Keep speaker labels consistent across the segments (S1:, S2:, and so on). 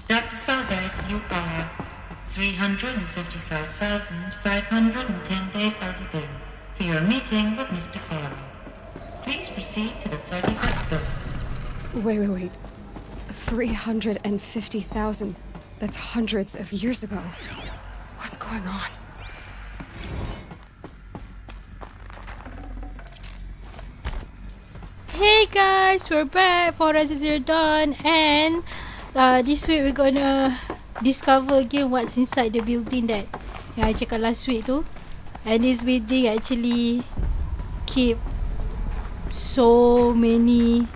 S1: Dr. Sobek, you are 355,510 days overdue for your meeting with Mr. Farrell. Please proceed to the 35th floor.
S2: Wait. 350,000. That's hundreds of years ago. What's going on?
S3: Hey guys, we're back for Horizon Zero Dawn, and this week we're gonna discover again what's inside the building that I cakap last week tu. And this building actually keep so many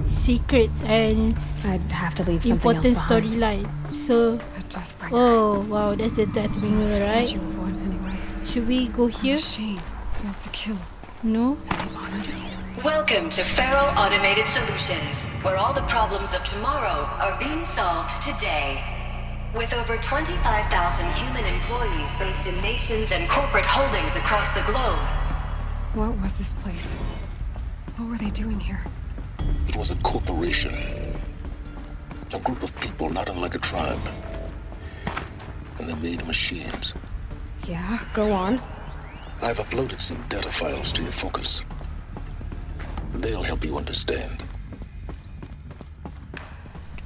S3: secrets and
S2: I'd have to leave something
S3: important
S2: else behind.
S3: storyline. So,
S2: A Deathbringer.
S3: oh wow, that's a Deathbringer, right?
S2: Statue of one, anyway.
S3: Should we go here?
S2: Machine. Built to kill.
S3: No?
S2: They honored it.
S4: Welcome to Faro Automated Solutions, where all the problems of tomorrow are being solved today. With over 25,000 human employees based in nations and corporate holdings across the globe.
S2: What was this place? What were they doing here?
S5: It was a corporation. A group of people not unlike a tribe. And they made machines.
S2: Yeah, go on.
S5: I've uploaded some data files to your focus. They'll help you understand.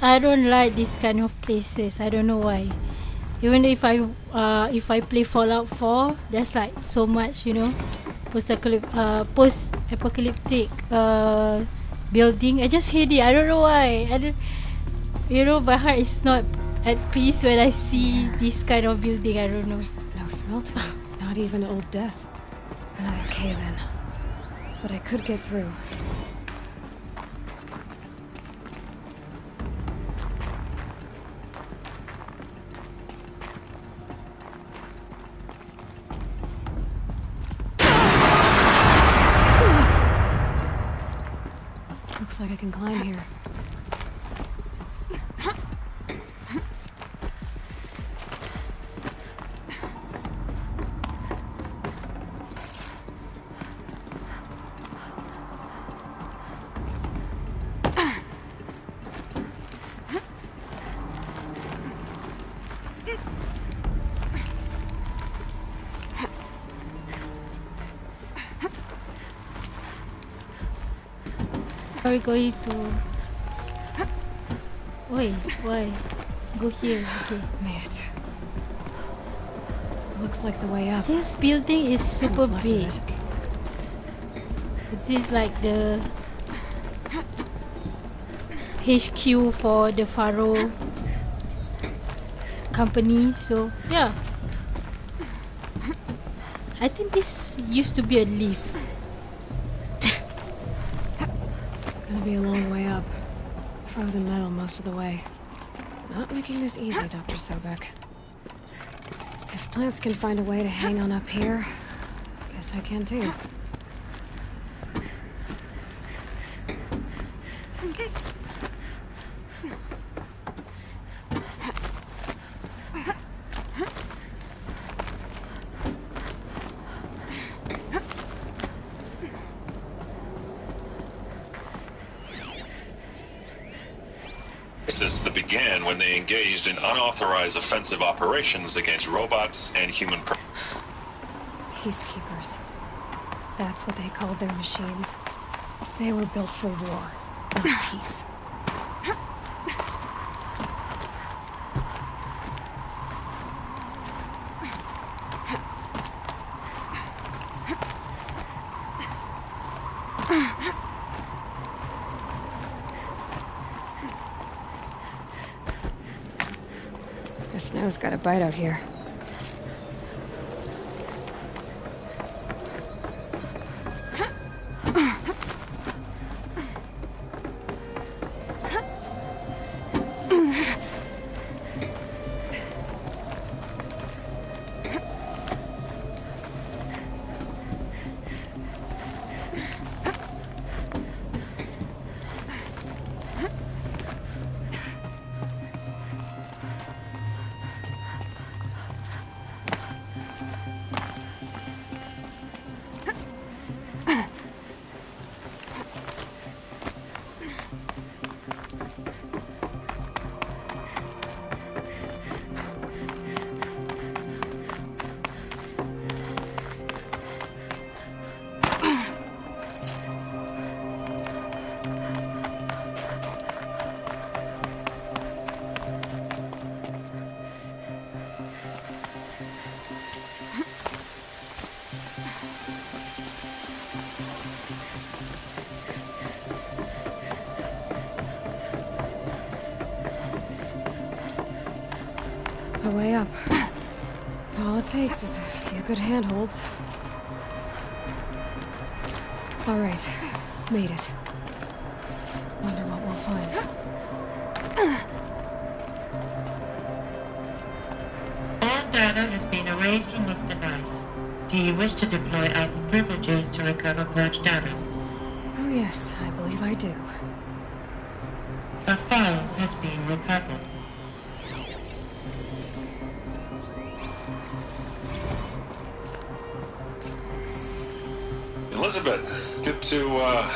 S3: I don't like this kind of places. I don't know why. Even if I play Fallout 4, there's like so much, post-apocalyptic building. I just hate it. I don't know why. My heart is not at peace when I see this kind of building. I don't know.
S2: No smell to it. Not even Old Death. Another cave-in. But I could get through. Looks like I can climb here.
S3: Are we going to... Wait, why? Go here, okay.
S2: Mate. Looks like the way up.
S3: This building is super
S2: What's left of
S3: big.
S2: it?
S3: This is like the HQ for the Faro company, so yeah. I think this used to be a lift.
S2: Gonna be a long way up. Frozen metal most of the way. Not making this easy, Dr. Sobek. If plants can find a way to hang on up here, guess I can too.
S6: That began when they engaged in unauthorized offensive operations against robots and human.
S2: Peacekeepers. That's what they called their machines. They were built for war, not peace. The snow's got a bite out here. the way up. All it takes is a few good handholds. All right, made it. Wonder what we'll find.
S1: All data has been erased from this device. Do you wish to deploy Alpha privileges to recover purged data?
S2: Oh yes, I believe I do.
S1: A file has been recovered.
S6: Elizabeth, good to,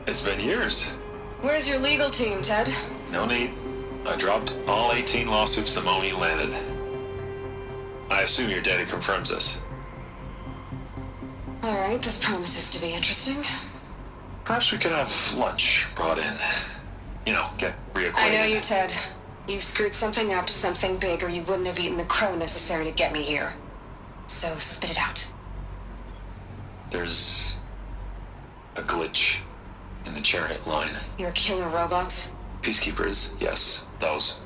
S6: it's been years.
S2: Where's your legal team, Ted?
S6: No need. I dropped all 18 lawsuits the moment you landed. I assume your data confirms this.
S2: All right, this promises to be interesting.
S6: Perhaps we could have lunch brought in. You know, get reacquainted.
S2: I know you, Ted. You screwed something up, something big, or you wouldn't have eaten the crow necessary to get me here. So spit it out.
S6: There's a glitch in the chariot line.
S2: Your killer robots?
S6: Peacekeepers, yes, those.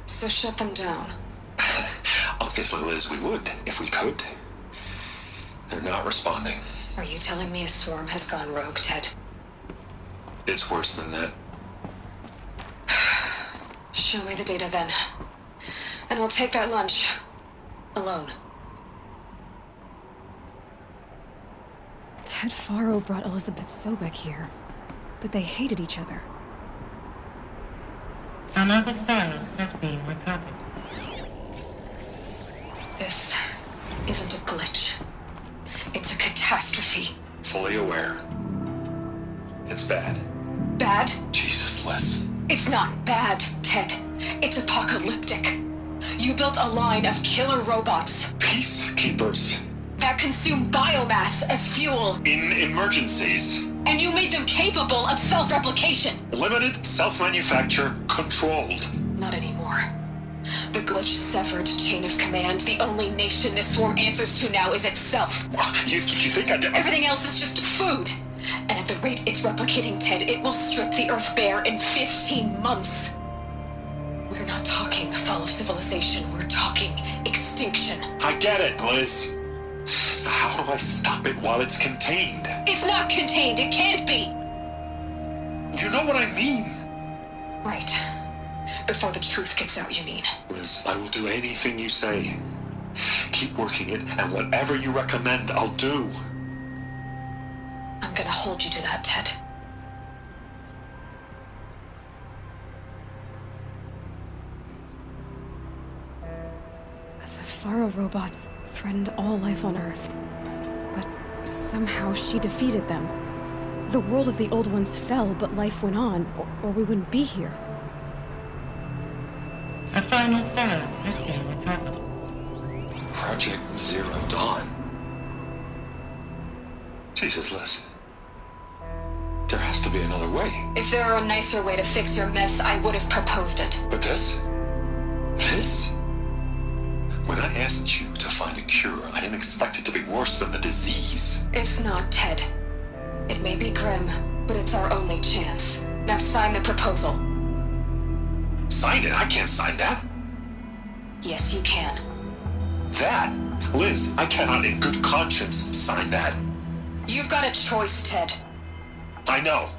S2: So shut them down.
S6: Obviously, Liz, we would, if we could. They're not responding.
S2: Are you telling me a swarm has gone rogue, Ted?
S6: It's worse than that.
S2: Show me the data then. And I'll take that lunch. Alone. Ted Faro brought Elizabeth Sobek here, but they hated each other.
S1: Another file has been recovered.
S2: This isn't a glitch. It's a catastrophe.
S6: Fully aware. It's bad.
S2: Bad?
S6: Jesus, Liz.
S2: It's not bad, Ted. It's apocalyptic. You built a line of killer robots
S6: Peacekeepers.
S2: that consume biomass as fuel,
S6: In emergencies.
S2: and you made them capable of self-replication.
S6: Limited, self-manufacture, controlled.
S2: Not anymore. The glitch severed chain of command. The only nation this swarm answers to now is itself.
S6: You think I did?
S2: Everything else is just food. And at the rate it's replicating, Ted, it will strip the Earth bare in 15 months. We're not talking fall of civilization. We're talking extinction.
S6: I get it, Liz. So how do I stop it while it's contained?
S2: It's not contained. It can't be.
S6: You know what I mean?
S2: Right. Before the truth gets out, you mean?
S6: Liz, I will do anything you say. Keep working it, and whatever you recommend, I'll do.
S2: I'm gonna hold you to that, Ted. The Faro robots threatened all life on Earth. But somehow she defeated them. The world of the old ones fell, but life went on, or we wouldn't be here.
S1: A final file has been recovered.
S6: Project Zero Dawn. Jesus, Liz. There has to be another way.
S2: If there were a nicer way to fix your mess, I would have proposed it.
S6: But this? This? When I asked you to find a cure, I didn't expect it to be worse than the disease.
S2: It's not, Ted. It may be grim, but it's our only chance. Now sign the proposal.
S6: Sign it? I can't sign that.
S2: Yes, you can.
S6: That? Liz, I cannot in good conscience sign that.
S2: You've got a choice, Ted.
S6: I know.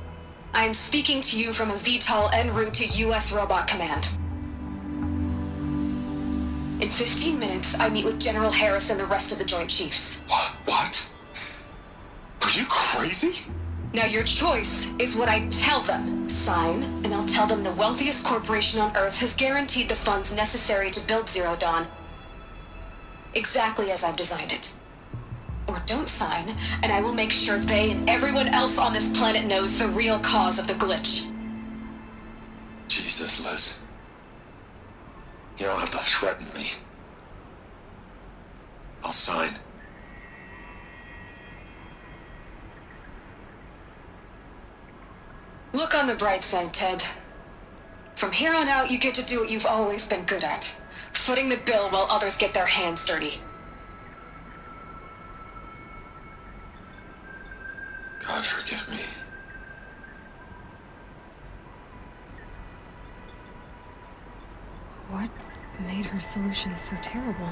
S2: I am speaking to you from a VTOL en route to U.S. Robot Command. In 15 minutes, I meet with General Harris and the rest of the Joint Chiefs.
S6: What? Are you crazy?
S2: Now your choice is what I tell them. Sign, and I'll tell them the wealthiest corporation on Earth has guaranteed the funds necessary to build Zero Dawn. Exactly as I've designed it. Or don't sign, and I will make sure they and everyone else on this planet knows the real cause of the glitch.
S6: Jesus, Liz. You don't have to threaten me. I'll sign.
S2: Look on the bright side, Ted. From here on out, you get to do what you've always been good at. Footing the bill while others get their hands dirty.
S6: God forgive me.
S2: What made her solution so terrible?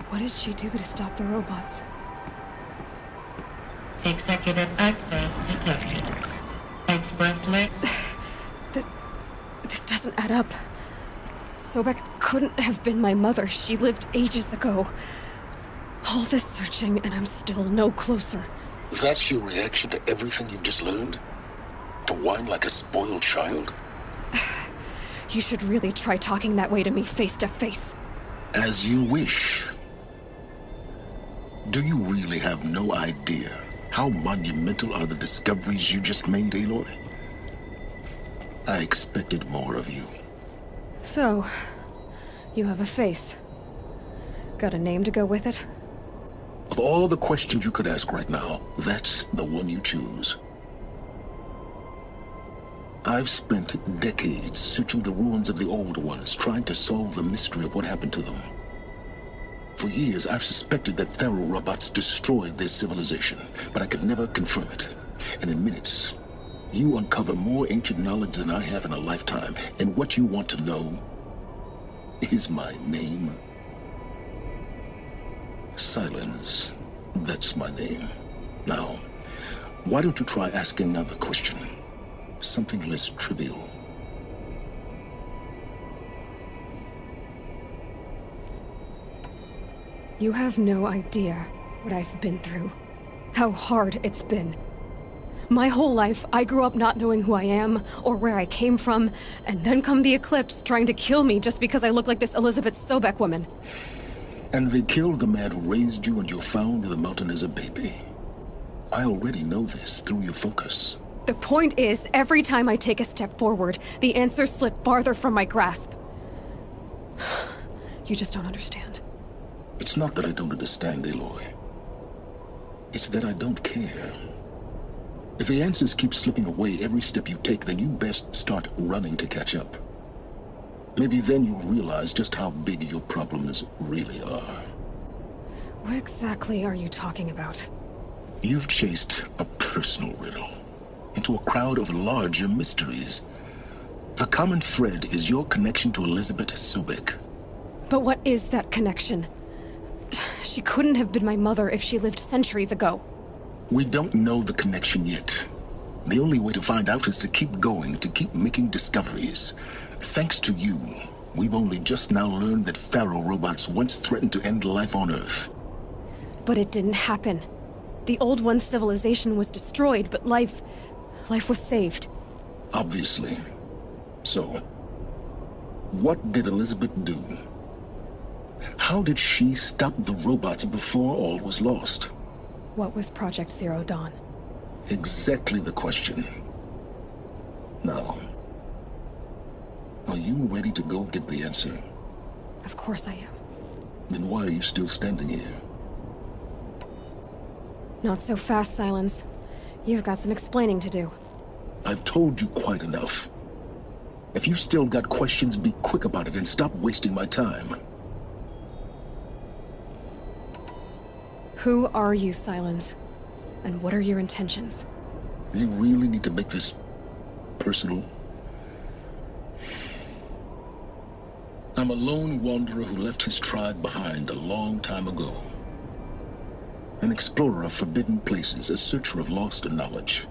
S2: What did she do to stop the robots?
S1: Executive access detected. Express link.
S2: This doesn't add up. Sobek couldn't have been my mother. She lived ages ago. All this searching, and I'm still no closer.
S5: That's your reaction to everything you've just learned? To whine like a spoiled child?
S2: You should really try talking that way to me face to face.
S5: As you wish. Do you really have no idea how monumental are the discoveries you just made, Aloy? I expected more of you.
S2: So, you have a face. Got a name to go with it?
S5: Of all the questions you could ask right now, that's the one you choose. I've spent decades searching the ruins of the old ones, trying to solve the mystery of what happened to them. For years, I've suspected that Faro robots destroyed their civilization, but I could never confirm it. And in minutes, you uncover more ancient knowledge than I have in a lifetime, and what you want to know is my name. Silence. That's my name. Now, why don't you try asking another question? Something less trivial.
S2: You have no idea what I've been through. How hard it's been. My whole life, I grew up not knowing who I am or where I came from, and then come the Eclipse trying to kill me just because I look like this Elizabeth Sobek woman.
S5: And they killed the man who raised you and you found in the mountain as a baby. I already know this through your focus.
S2: The point is, every time I take a step forward, the answers slip farther from my grasp. You just don't understand.
S5: It's not that I don't understand, Aloy. It's that I don't care. If the answers keep slipping away every step you take, then you best start running to catch up. Maybe then you'll realize just how big your problems really are.
S2: What exactly are you talking about?
S5: You've chased a personal riddle into a crowd of larger mysteries. The common thread is your connection to Elizabeth Sobek.
S2: But what is that connection? She couldn't have been my mother if she lived centuries ago.
S5: We don't know the connection yet. The only way to find out is to keep going, to keep making discoveries. Thanks to you, we've only just now learned that Faro robots once threatened to end life on Earth.
S2: But it didn't happen. The old one's civilization was destroyed, but life was saved.
S5: Obviously. So, what did Elizabeth do? How did she stop the robots before all was lost?
S2: What was Project Zero Dawn?
S5: Exactly the question. Now, are you ready to go get the answer?
S2: Of course I am.
S5: Then why are you still standing here?
S2: Not so fast, Silence. You've got some explaining to do.
S5: I've told you quite enough. If you still got questions, be quick about it and stop wasting my time.
S2: Who are you, Silence? And what are your intentions?
S5: You really need to make this personal? I'm a lone wanderer who left his tribe behind a long time ago. An explorer of forbidden places, a searcher of lost knowledge.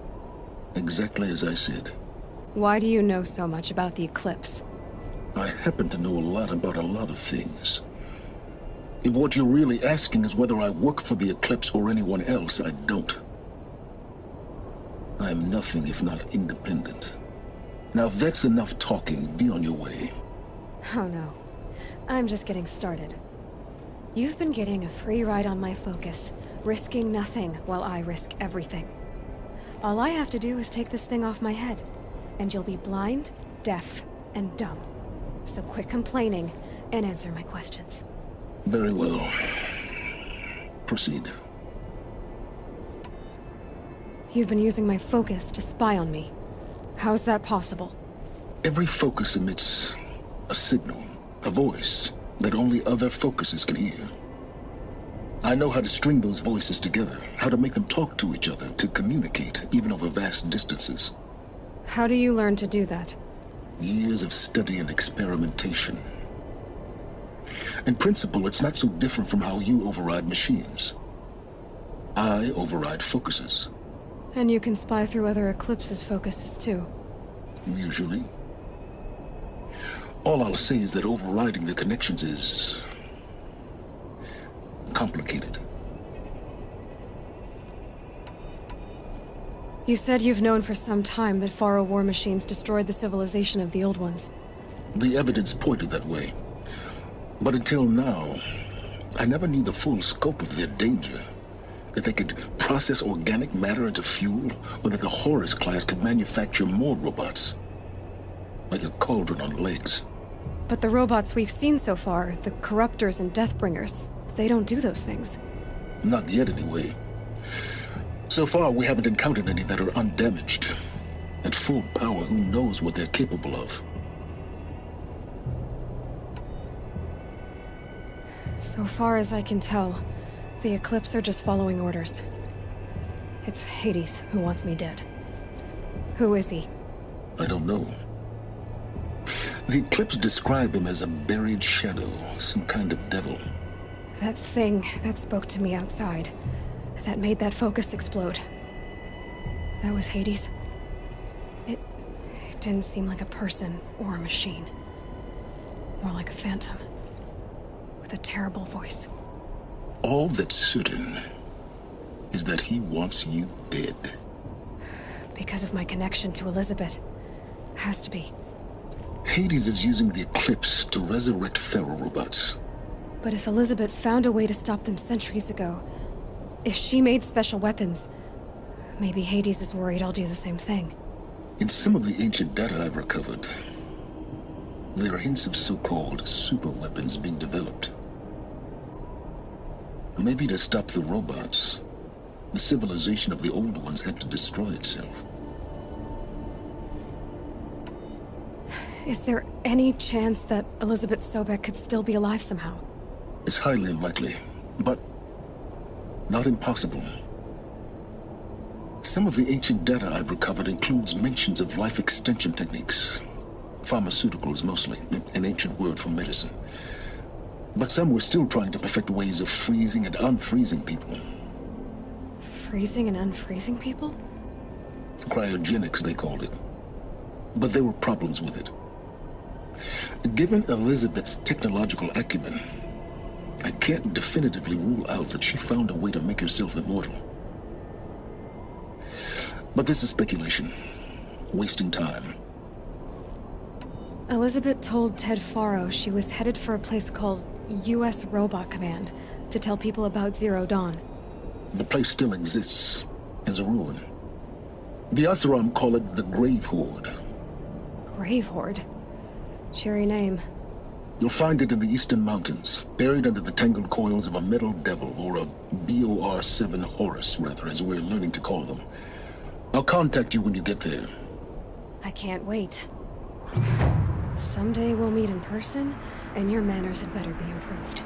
S5: Exactly as I said.
S2: Why do you know so much about the Eclipse?
S5: I happen to know a lot about a lot of things. If what you're really asking is whether I work for the Eclipse or anyone else, I don't. I am nothing if not independent. Now if that's enough talking, be on your way.
S2: Oh no. I'm just getting started. You've been getting a free ride on my focus, risking nothing while I risk everything. All I have to do is take this thing off my head, and you'll be blind, deaf, and dumb. So quit complaining and answer my questions.
S5: Very well. Proceed.
S2: You've been using my focus to spy on me. How's that possible?
S5: Every focus emits a signal, a voice that only other focuses can hear. I know how to string those voices together, how to make them talk to each other, to communicate, even over vast distances.
S2: How do you learn to do that?
S5: Years of study and experimentation. In principle, it's not so different from how you override machines. I override focuses.
S2: And you can spy through other Eclipse's focuses, too.
S5: Usually. All I'll say is that overriding the connections is complicated.
S2: You said you've known for some time that Faro war machines destroyed the civilization of the old ones.
S5: The evidence pointed that way. But until now, I never knew the full scope of their danger. That they could process organic matter into fuel, or that the Horus class could manufacture more robots. Like a cauldron on legs.
S2: But the robots we've seen so far, the Corruptors and Deathbringers, they don't do those things.
S5: Not yet, anyway. So far, we haven't encountered any that are undamaged. At full power, who knows what they're capable of?
S2: So far as I can tell, the Eclipse are just following orders. It's Hades who wants me dead. Who is he?
S5: I don't know. The Eclipse describe him as a buried shadow, some kind of devil.
S2: That thing that spoke to me outside, that made that focus explode. That was Hades? It didn't seem like a person or a machine. More like a phantom. With a terrible voice.
S5: All that's certain is that he wants you dead.
S2: Because of my connection to Elizabeth. Has to be.
S5: Hades is using the Eclipse to resurrect Pharaoh robots.
S2: But if Elizabeth found a way to stop them centuries ago, if she made special weapons, maybe Hades is worried I'll do the same thing.
S5: In some of the ancient data I've recovered, there are hints of so-called super weapons being developed. Maybe to stop the robots, the civilization of the old ones had to destroy itself.
S2: Is there any chance that Elizabeth Sobek could still be alive somehow?
S5: It's highly unlikely, but not impossible. Some of the ancient data I've recovered includes mentions of life extension techniques. Pharmaceuticals mostly, an ancient word for medicine. But some were still trying to perfect ways of freezing and unfreezing people.
S2: Freezing and unfreezing people?
S5: Cryogenics, they called it. But there were problems with it. Given Elizabeth's technological acumen, I can't definitively rule out that she found a way to make herself immortal. But this is speculation. Wasting time.
S2: Elizabeth told Ted Faro she was headed for a place called U.S. Robot Command to tell people about Zero Dawn.
S5: The place still exists as a ruin. The Asaram call it the Grave Horde.
S2: Grave Horde? Cheery name.
S5: You'll find it in the Eastern Mountains, buried under the tangled coils of a metal devil, or a BOR-7 Horus, rather, as we're learning to call them. I'll contact you when you get there.
S2: I can't wait. Someday we'll meet in person, and your manners had better be improved.